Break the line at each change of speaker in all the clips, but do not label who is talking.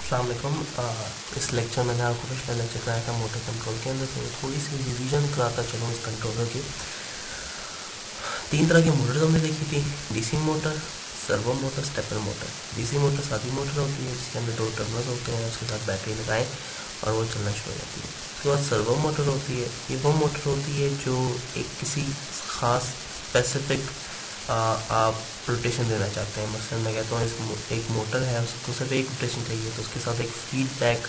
अस्सलाम वालेकुम। इस लेक्चर में मैंने आपको पिछला लेक्चर कराया था मोटर कंट्रोल के अंदर, तो थोड़ी सी रिवीजन कराता चलो इस कंट्रोलर की। तीन तरह की मोटर्स हमने देखी थी, DC motor, servo motor, stepper motor. DC motor सादी मोटर होती है जिसके अंदर दो टर्मिनल होते हैं, उसके साथ बैटरी लगाएं और वो चलना शुरू हो जाती है। उसके बाद सर्वो मोटर होती है, ये वो मोटर होती है जो एक किसी ख़ास स्पेसिफिक आप रोटेशन देना चाहते हैं। मसलन मैं कहता हूँ एक मोटर है, उसको सिर्फ एक रोटेशन चाहिए, तो उसके साथ एक फीडबैक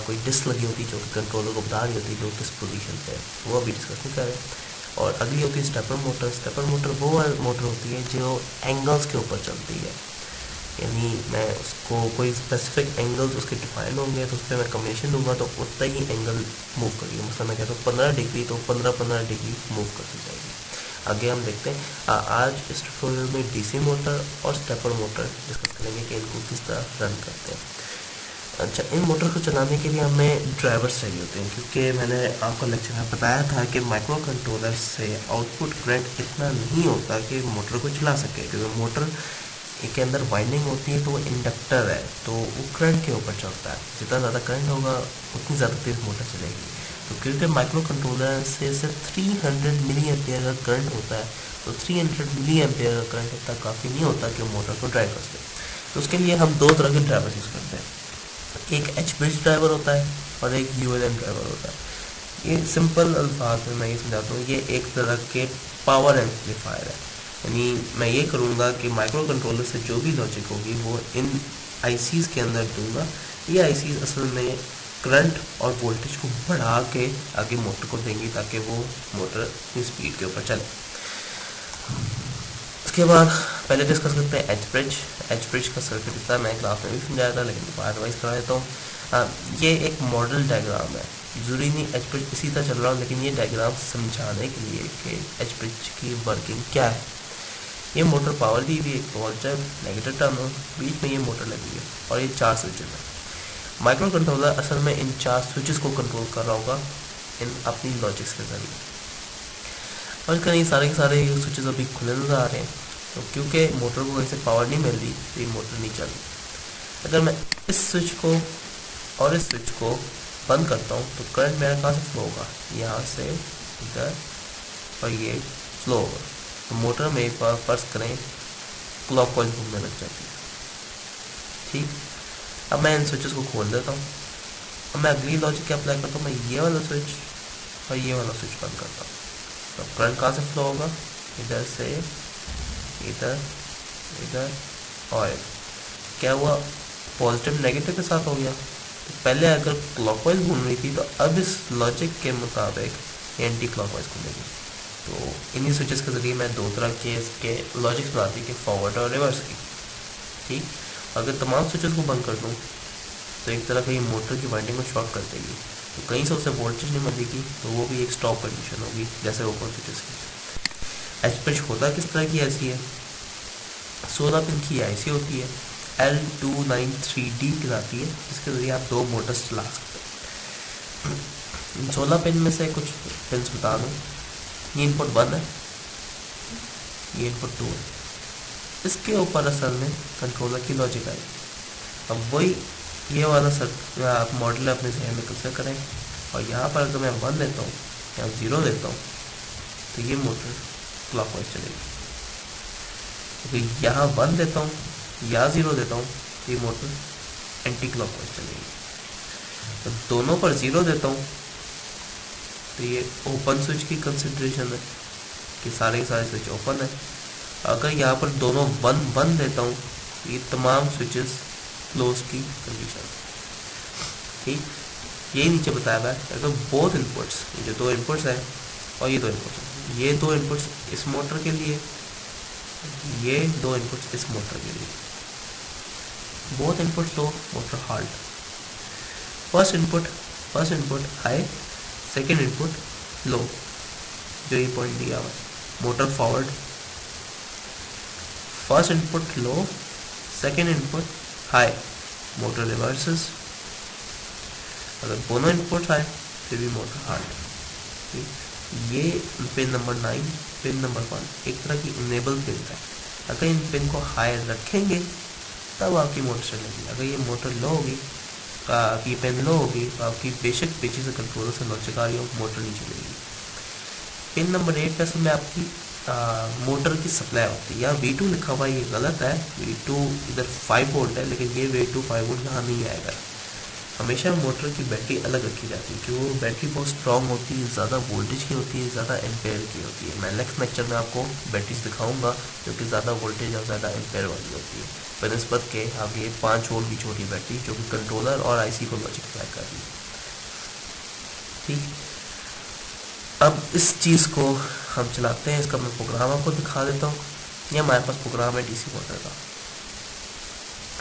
कोई डिस्क लगी होती है जो कि कंट्रोलर को बता रही होती है जो किस पोजीशन पे है, वो अभी डिस्कस नहीं कर रहे। और अगली होती है स्टेपर मोटर। स्टेपर मोटर वो मोटर होती है जो एंगल्स के ऊपर चलती है, यानी मैं उसको कोई स्पेसिफिक एंगल्स उसके डिफाइन होंगे तो उस पर मैं कम्बिनेशन दूंगा तो उतना ही एंगल मूव करेगी। मतलब मैं कहता हूँ 15 डिग्री तो 15 डिग्री मूव करती जाएगी। आगे हम देखते हैं आज इस ट्यूटोरियल में डीसी मोटर और स्टेपर मोटर डिस्कस करेंगे कि इनको किस तरह रन करते हैं। अच्छा, इन मोटर को चलाने के लिए हमें ड्राइवर्स चाहिए होते हैं, क्योंकि मैंने आपको लेक्चर में बताया था कि माइक्रो कंट्रोलर से आउटपुट करंट इतना नहीं होता कि मोटर को चला सके, क्योंकि मोटर के अंदर वाइंडिंग होती है तो वो इंडक्टर है, तो वो करंट के ऊपर चलता है। जितना ज़्यादा करंट होगा उतनी ज़्यादा तेज़ मोटर चलेगी। तो क्योंकि माइक्रो कंट्रोलर से सिर्फ 300 मिली एम्पियर का करंट होता है, तो 300 मिली एम्पियर का करंट इतना काफ़ी नहीं होता कि मोटर को ड्राइव कर सके। तो उसके लिए हम दो तरह के ड्राइवर यूज़ करते हैं, एक एच ब्रिज ड्राइवर होता है और एक यूएलएम ड्राइवर होता है। ये सिंपल अल्फाज में मैं ये समझाता हूँ, ये एक तरह के पावर एम्पलीफायर है। यानी मैं ये करूँगा कि माइक्रो कंट्रोलर से जो भी लॉजिक होगी वो इन आईसीज़ के अंदर दूंगा। ये आईसीज़ असल में करंट और वोल्टेज को बढ़ा के आगे मोटर को देंगी ताकि वो मोटर अपनी स्पीड के ऊपर चले। उसके बाद पहले डिस्कस करते हैं एच ब्रिज। एच ब्रिज का सर्किट हिस्सा मैं क्लास में भी समझाया था, लेकिन दोबारा रिवाइज करा देता हूँ। ये एक मॉडल डायग्राम है, ज़रूरी नहीं एच ब्रिज इसी तरह चल रहा हूँ, लेकिन ये डायग्राम समझाने के लिए कि एच ब्रिज की वर्किंग क्या है। ये मोटर पावर दी हुई, एक पॉजिटिव नेगेटिव टर्मिनल, बीच में ये मोटर लगी है और ये 4 स्विचेस हैं। माइक्रो कंट्रोलर असल में इन 4 स्विचेस को कंट्रोल कर रहा होगा इन अपनी लॉजिक्स के जरिए। और कहीं सारे के सारे स्विचेस अभी खुले नजर आ रहे हैं, तो क्योंकि मोटर को कहीं से पावर नहीं मिल रही तो ये मोटर नहीं चल रही। अगर मैं इस स्विच को और इस स्विच को बंद करता हूँ तो करंट मेरा कहाँ से फ्लो होगा, यहाँ से इधर और ये फ्लो होगा। तो मोटर में एक बार फर्ज करें क्लॉकवाइज घूमने लग जाती है। ठीक, अब मैं इन स्विचेस को खोल देता हूँ। अब मैं अगली लॉजिक क्या अप्लाई करता हूँ, मैं ये वाला स्विच और ये वाला स्विच बंद करता हूँ। तो करंट कहाँ से फ्लो होगा, इधर से इधर, इधर और इधर। क्या हुआ, पॉजिटिव नेगेटिव के साथ हो गया। तो पहले अगर क्लॉकवाइज घूम रही थी तो अब इस लॉजिक के मुताबिक एंटी क्लॉकवाइज घूमेगी। तो इन्हीं स्विचेस के जरिए मैं दो तरह के इसके लॉजिक्स बनाती कि फॉरवर्ड और रिवर्स की। ठीक, अगर तमाम स्विचेस को बंद कर दूँ तो एक तरह का ये मोटर की वाइंडिंग को शॉर्ट कर देगी, तो कहीं से उसे वोल्टेज नहीं मिलेगी, तो वो भी एक स्टॉप कंडीशन होगी जैसे ओपन स्विचेस की। एच ब्रिज होता किस तरह की ऐसी है, 16 पिन की आईसी होती है, L293D कहलाती है, जिसके जरिए आप दो मोटर्स चला सकते हैं। 16 पिन में से कुछ पिन बता दूँ, ये इनपुट 1 है, ये इनपुट 2 है। इसके ऊपर असल में कंट्रोलर की लॉजिक आई। अब वही ये वाला सर आप मॉडल अपने जहन में कंसिडर करें, और यहाँ पर अगर मैं 1 देता हूँ या 0 देता हूँ तो ये मोटर क्लॉकवाइज चलेगी। अगर यहाँ 1 देता हूँ या 0 देता हूँ तो ये मोटर एंटी क्लॉकवाइज चलेगी। तो दोनों पर 0 देता हूँ तो ये ओपन स्विच की कंसिडरेशन है कि सारे के सारे स्विच ओपन है। अगर यहाँ पर दोनों 1 देता हूँ तो ये तमाम स्विचेस क्लोज की कंडीशन। ठीक, यही नीचे बताया हुआ है। अगर बोथ इनपुट्स, ये जो 2 इनपुट्स हैं और ये 2 इनपुट्स हैं, ये 2 इनपुट्स इस मोटर के लिए, ये 2 इनपुट्स इस मोटर के लिए, both inputs low, motor halt. First input high, second input low, जो ये पॉइंट दिया हुआ है, motor forward. First input low, second input high, motor reverses. अगर दोनों इनपुट हाई फिर भी मोटर हार्ड। ये पिन नंबर 9, पिन नंबर 1 एक तरह की इनेबल पिन है। अगर इन पिन को हाई रखेंगे तब आपकी मोटर चलेगी। अगर ये मोटर लो होगी, आपकी पिन लो होगी, तो आपकी बेशक पीछे से कंट्रोलर से लॉजिक आ रही हो, मोटर नहीं चलेगी। पिन नंबर 8 पे असल में आपकी मोटर की सप्लाई होती है। यहाँ V2 लिखा हुआ ये गलत है, V2 इधर 5 वोल्ट है, लेकिन ये V2 5 वोल्ट यहाँ नहीं आएगा। हमेशा मोटर की बैटरी अलग रखी जाती है, क्योंकि वो बैटरी बहुत स्ट्रॉन्ग होती है, ज़्यादा वोल्टेज की होती है, ज़्यादा एम्पेयर की होती है। मैं नेक्स्ट लेक्चर में आपको बैटरीज दिखाऊंगा जो कि ज़्यादा वोल्टेज और ज़्यादा एम्पेयर वाली होती है, बनस्बत के आप ये 5 वोल्ट की छोटी बैटरी जो कि कंट्रोलर और आईसी को लॉजिक सप्लाई कर रही है। ठीक, अब इस चीज़ को हम चलाते हैं। इसका मैं प्रोग्राम आपको दिखा देता हूँ। ये हमारे पास प्रोग्राम है डीसी मोटर का।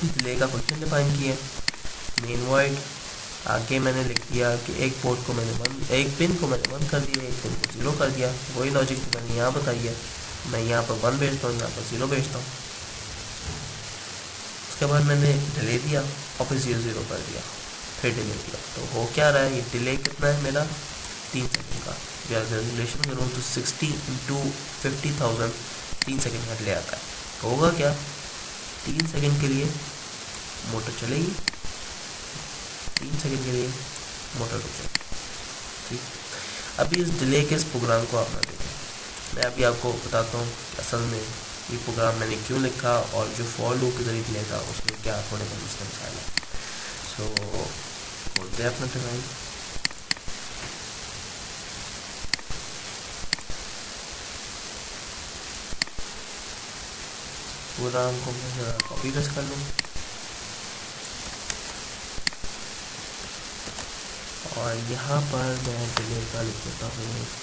डिले का फंक्शन डिफाइन किया, मेन वॉइड, आगे मैंने लिख दिया कि एक पोर्ट को मैंने बंद, एक पिन को मैंने बंद कर दिया, एक पिन को 0 कर दिया। वही लॉजिक तो मैंने यहाँ बताई है। मैं यहाँ पर 1 भेजता हूँ, यहाँ पर 0 भेजता हूँ। उसके बाद मैंने डिले दिया और फिर 0 कर दिया, फिर डिले दिया। तो हो क्या रहा है, ये डिले कितना है मेरा 3 सेकंड का। रिलेशन करूँ तो 60 × 50,000 3 सेकंड का डिले आता है। तो होगा क्या, 3 सेकंड के लिए मोटर चलेगी, 3 सेकंड के लिए मोटर रुक जाएगी। ठीक, अभी इस डिले के इस प्रोग्राम को आप ना देखें। मैं अभी आपको बताता हूँ असल में ये प्रोग्राम मैंने क्यों लिखा और जो फॉर लूप के जरिए डिले था उसमें क्या थोड़े बहुत इसमें मिसाल है। सो खोलते हैं अपना डिज़ाइन। प्रोग्राम को मैं कॉपी पेस्ट कर लूँ और यहाँ पर मैं डिले का लिख देता हूँ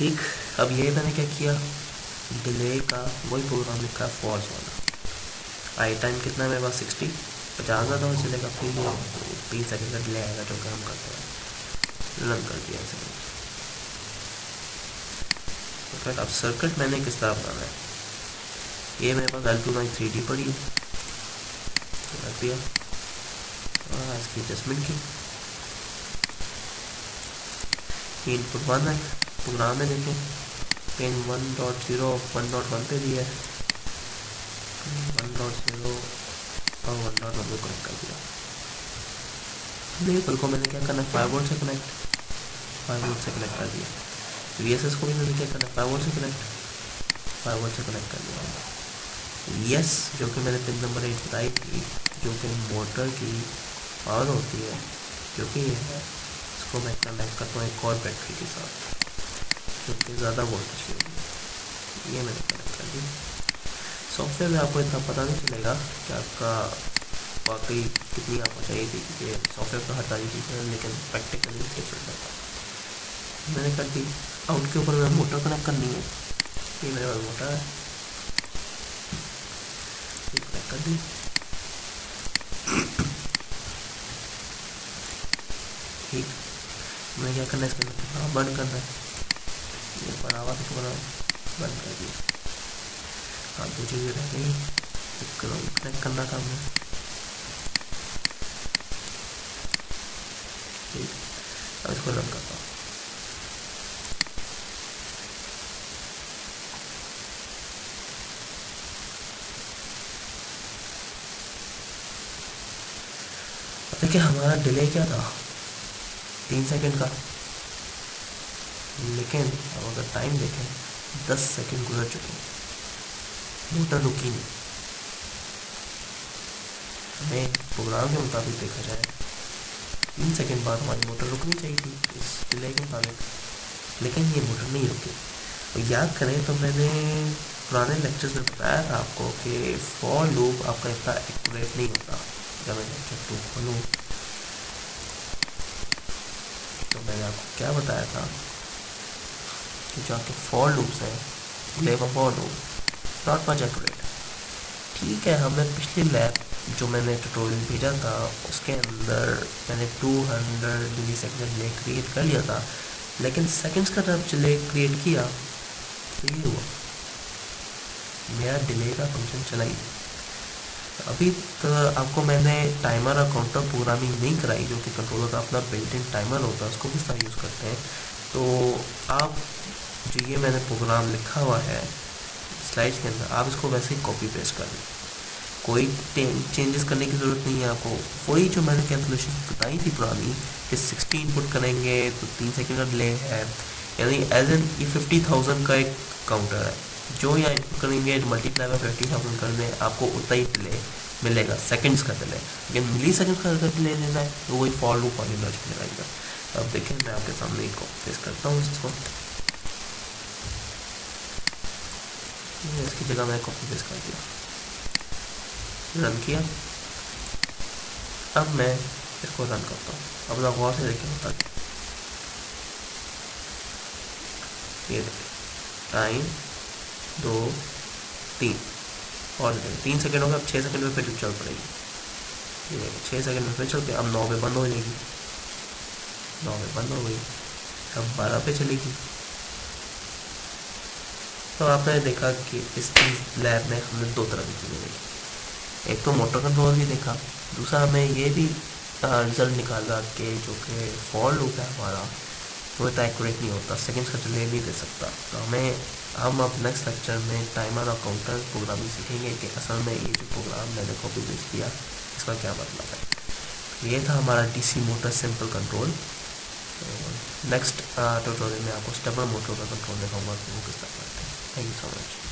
ठीक। अब ये मैंने क्या किया, डिले का वही प्रोग्राम लिखा है फॉल्स वाला। आई टाइम कितना है मेरे पास 60, 50 ज़्यादा हो चलेगा, फिर ये 3 सेकंड का डिले आएगा जो काम करता है। रन कर दिया ऐसे। अब सर्किट मैंने किस तरह बनाना है, ये मेरे पास L293D पड़ी है, रख दिया और इसकी एडजस्टमेंट की। इनपुट 1 है, प्रोग्राम में देखें पिन 1.0 1.1 पे दिया है, 1.0 और 1.1 को कनेक्ट कर दिया। बिल्कुल को मैंने क्या करना है 5 वोल्ट से कनेक्ट, 5 वोल्ट से कनेक्ट कर दिया। VSS को भी मैंने क्या करना है 5 वोल्ट से कनेक्ट, 5 वोल्ट से कनेक्ट कर दिया। यस, जो कि मैंने पिन नंबर 8 बताई थी, जो कि मोटर की पावर होती है, जो कि ये है, इसको मैं कनेक्ट करता हूँ एक और बैटरी के साथ क्योंकि ज़्यादा वोल्टेज की होगी। ये मैंने कनेक्ट कर दी। सॉफ्टवेयर में आपको इतना पता नहीं चलेगा कि आपका वाकई कितनी आपको चाहिए थी, क्योंकि सॉफ्टवेयर पर हर सारी चीज़ें, लेकिन प्रैक्टिकली डिफरेंट होता। मैंने कर दी। आउट के ऊपर मैं मोटर कनेक्ट करनी है, ये मेरे पास मोटर है, ये कनेक्ट कर दी। ठीक, मैं क्या करना है, इसके अंदर बंद करना है, ये बना हुआ तो बंद कर दिया। हाँ, दो चीज़ें रह गई, कनेक्ट करना था हमने। ठीक, अब इसको रन करता हूँ। देखिए हमारा डिले क्या था 3 सेकंड का, लेकिन अब अगर टाइम देखें 10 सेकंड गुजर चुके हैं, मोटर रुकी नहीं। हमें प्रोग्राम के मुताबिक देखा जाए 3 सेकंड बाद हमारी मोटर रुकनी चाहिए थी इस डिले के मुताबिक, लेकिन ये मोटर नहीं रुकी। और याद करें तो मैंने पुराने लेक्चर्स में बताया था आपको कि फॉर लूप आपका इतना एक्यूरेट नहीं होता। जब मैं लेक्चर 2 खोलूँ तो मैंने आपको क्या बताया था कि जो आपके फॉर लूप्स हैं, डिले का for loop not much accurate. ठीक है, हमने पिछली लैब जो मैंने ट्यूटोरियल भेजा था उसके अंदर मैंने 200 मिली सेकेंड डिले क्रिएट कर लिया था, लेकिन सेकंड्स का जब डिले क्रिएट किया तो ये हुआ, मेरा डिले का फंक्शन चला ही। अभी तो आपको मैंने टाइमर और काउंटर प्रोग्रामिंग नहीं कराई, जो कि कंट्रोलर का अपना बिल्ट इन टाइमर होता है, उसको किस तरह यूज़ करते हैं। तो आप जो ये मैंने प्रोग्राम लिखा हुआ है स्लाइड्स के अंदर, आप इसको वैसे ही कॉपी पेस्ट कर लें, कोई चेंजेस करने की ज़रूरत नहीं है आपको। वही जो मैंने कैलकुलेशन बताई थी पुरानी कि 60 इनपुट करेंगे तो 3 सेकंड का डिले है, यानी एज एन ये 50,000 का एक काउंटर है, जो यहाँ इनपुट करेंगे मल्टीप्लाई बाय 50,000 करने आपको उतना ही डिले मिलेगा, सेकंड्स का डिले। लेकिन मिली सेकंड का अगर डिले लेना है तो वही फॉर लूप वाली लॉजिक लगाएगा। अब देखें मैं आपके सामने एक कॉपी पेस्ट करता हूँ इसको, इसकी जगह मैं कॉपी पेस्ट कर दिया, रन किया। अब मैं इसको रन करता हूँ, अब आप गौर से देखें होता ये टाइम 2 3 और 3 सेकंड हो गया। अब 6 सेकंड में फिर चल पड़ेगी, ये 6 सेकंड में फिर चल के अब 9 पे बंद हो जाएगी, 9 पे बंद हो गई, अब 12 पे चलेगी। तो आपने देखा कि इस लैब में हमने 2 तरह की चीज़ें देखी, एक तो मोटर कंट्रोल भी देखा, दूसरा हमें ये भी रिजल्ट निकाला कि जो कि फॉर लूप है हमारा वो इतना एक्यूरेट नहीं होता, सेकंड्स का डिले नहीं दे सकता। तो हम अब नेक्स्ट लेक्चर में टाइमर और काउंटर प्रोग्रामिंग सीखेंगे कि असल में ये जो प्रोग्राम मैंने कॉपी पेस्ट किया इसका क्या मतलब है। ये था हमारा DC motor simple control. Next tutorial में आपको स्टेपर मोटर का कंट्रोल दिखाऊंगा कि वो किस तरह करते हैं। Thank you so much.